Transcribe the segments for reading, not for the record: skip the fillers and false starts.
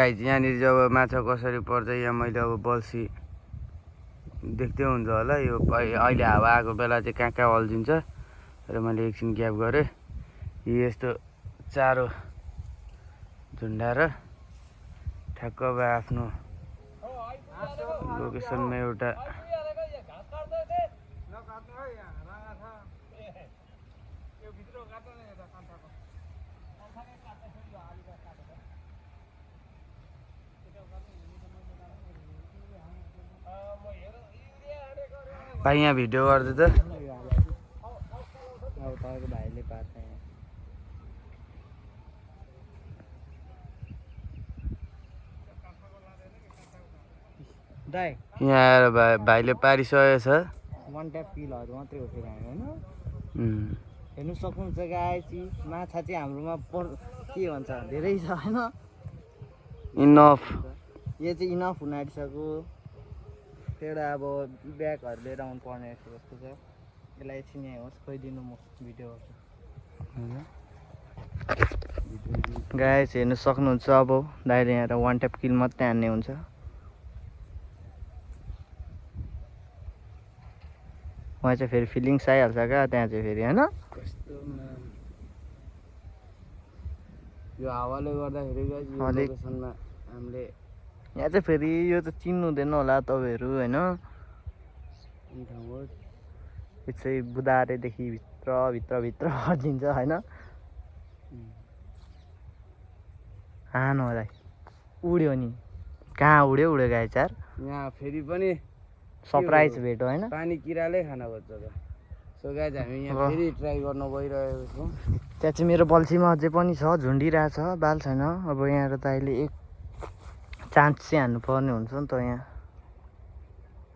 यहाँनिर जब माछा कसरी पर्छ यहाँ मैले अब बल्छी देख्दै हुन्छ होला। यो अहिले हावा आएको बेला चाहिँ कहाँ कहाँ अल्झिन्छ र मैले एकछिन ग्याप गरेँ। यस्तो चारो झुन्डाएर ठ्याक्क अब आफ्नो लोकेसनमा एउटा भाइ यहाँ भिडियो गर्दै त अब तपाईँको भाइले पार्छ दाइ यहाँ आएर भाइले पारिसकेको छ। वान ट्याप किलहरू मात्रै हो फेरि हामी होइन हेर्नु सक्नुहुन्छ गाइस माछा चाहिँ हाम्रोमा के भन्छ धेरै छ होइन इनफ यो चाहिँ इनफ हुन आँटिसक्यो। एउटा अब ब्यागहरू लिएर आउनु पर्ने जस्तो छ। यसलाई एकछिन यहाँ होस् खोइदिनु म भिडियो गर्छु। गाइस हेर्नु सक्नुहुन्छ अब दाइले यहाँ वान ट्याप किल मात्रै हान्ने हुन्छ। उहाँ चाहिँ फेरि फिलिङ्स आइहाल्छ क्या त्यहाँ चाहिँ फेरि होइन। यो हावाले गर्दाखेरि लोकेसनमा हामीले यहाँ चाहिँ फेरि यो त चिन्नु हुँदैन होला तपाईँहरू होइन। यो चाहिँ बुधारेदेखि भित्र हजिन्छ होइन। हान होला उड्यो नि कहाँ उड्यो गाइस यार। यहाँ फेरि पनि सरप्राइज भेट होइन पानी किराले खाना खोज्छ त। सो गाइस हामी यहाँ फेरि ट्राई गर्न गइरहेको छौँ। त्यहाँ चाहिँ मेरो बल्छीमा अझै पनि छ झुन्डिरहेछ बाल छैन। अब यहाँ त अहिले एक चान्स चाहिँ हान्नु पर्ने हुन्छ नि त। यहाँ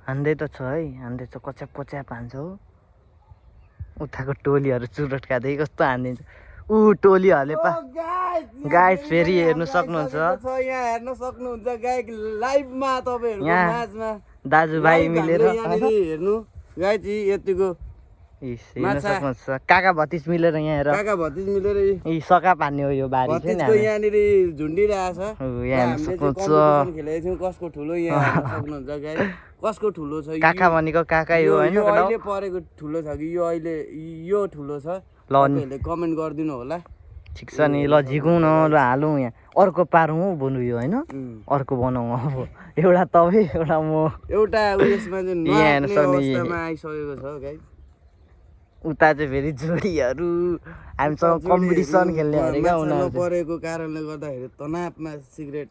हान्दै त छ है हान्दै छ कच्याप हान्छ हो। उताको टोलीहरू चुरोट खाँदै कस्तो हानिदिन्छ ऊ टोलीहरूले गाइस फेरि हेर्नु सक्नुहुन्छ यहाँ हेर्न सक्नुहुन्छ गाइस लाइभमा तपाईँहरूको माझमा दाजुभाइ मिलेर हेर्नु गाइस यतिको काका भतिज मिलेर यहाँ हेर काका भतिज मिलेर यी सका पार्ने हो यो बारी चाहिँ यहाँनिर झुन्डिरहेछ। यहाँ खेलेको थियौँ कसको ठुलो यहाँ हेर्न सक्नुहुन्छ गाइस कसको ठुलो छ। काका भनेको काका यो होइन अहिले परेको ठुलो छ कि यो अहिले यो ठुलो छ ल कमेन्ट गरिदिनु होला। ठिक छ नि ल झिकौँ न ल हालौँ यहाँ अर्को पारौँ हौ बनु यो होइन अर्को बनाउँ अब एउटा तपाईँ एउटा म एउटा उयसमा चाहिँ आइसकेको छ गाइस। उता चाहिँ फेरि जोडीहरू हामीसँग कम्पिटिसन खेल्ने अरे क्या उनीहरू परेको कारणले गर्दाखेरि तनावमा सिगरेट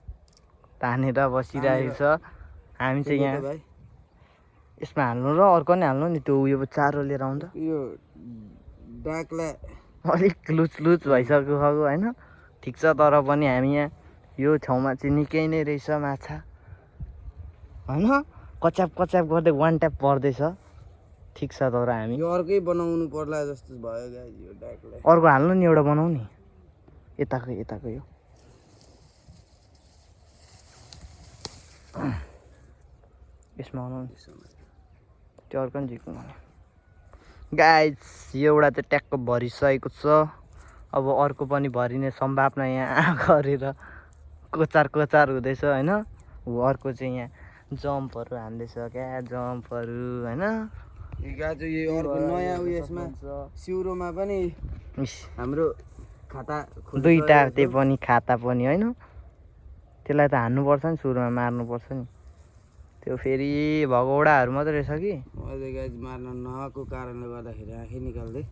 तानेर बसिरहेको छ। हामी चाहिँ यहाँ यसमा हाल्नु र अर्को नै हाल्नु नि त्यो उयो चारो लिएर आउँछ। यो डाक्ला अलिक लुच भइसक्यो होइन ठिक छ। तर पनि हामी यहाँ यो ठाउँमा चाहिँ निकै नै रहेछ माछा होइन कच्याप गर्दै वान ट्याप पर्दैछ ठिक छ। तर हामी यो अर्कै बनाउनु पर्ला जस्तो भयो गाइस। यो डाकलाई अर्को हाल्नु नि एउटा बनाऊ नि यताको यो यसमा बनाउनु त्यो अर्को नि झिक्नु गाइस। यो एउटा चाहिँ ट्याक्क भरिसकेको छ। अब अर्को पनि भरिने सम्भावना यहाँ गरेर कोचार हुँदैछ होइन। अर्को चाहिँ यहाँ जम्पहरू हान्दैछ क्या जम्पहरू होइन। अर्को नयाँ उयसमा सिउरोमा पनि हाम्रो खाता दुईटा त्यो पनि खाता पनि होइन। त्यसलाई त हान्नुपर्छ नि सुरुमा मार्नुपर्छ नि। त्यो फेरि भगौडाहरू मात्रै रहेछ कि अहिले गाइस मार्न नआएको कारणले गर्दाखेरि आँखै निकाल्दै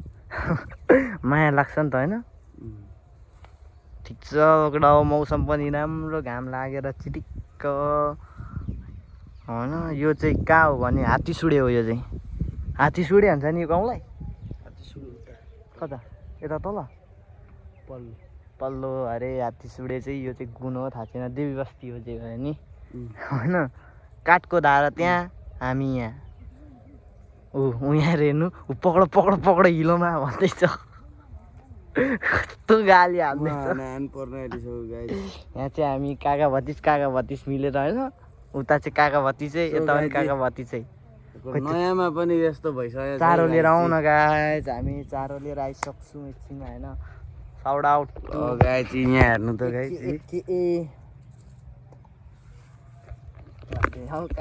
माया लाग्छ नि त होइन। ठिक छ अब मौसम पनि राम्रो घाम लागेर चिटिक्क होइन। यो चाहिँ कहाँ हो भने हात्तीसुडे हो। यो चाहिँ हात्तीसुडे भन्छ नि यो गाउँलाई। कता यता तल पल्लो अरे हात्तीसुडे चाहिँ यो चाहिँ गुण हो थाहा छैन। देवी बस्ती हो चाहिँ भयो नि होइन। काठको धारा त्यहाँ हामी यहाँ ऊ यहाँ हेर्नु ऊ पक्ड हिलोमा भन्दैछ कस्तो गाली हाल्दैछ। यहाँ चाहिँ हामी काका भतिज मिलेर होइन। उता चाहिँ काका भतिजै यता पनि काका भतिजै नयाँमा पनि यस्तो भइसक्यो। चारो लिएर आउँ न गाइस हामी चारो लिएर आइसक्छौँ एकछिनमा होइन। साउट आउट गाइस यहाँ हेर्नु त गाइस हल्का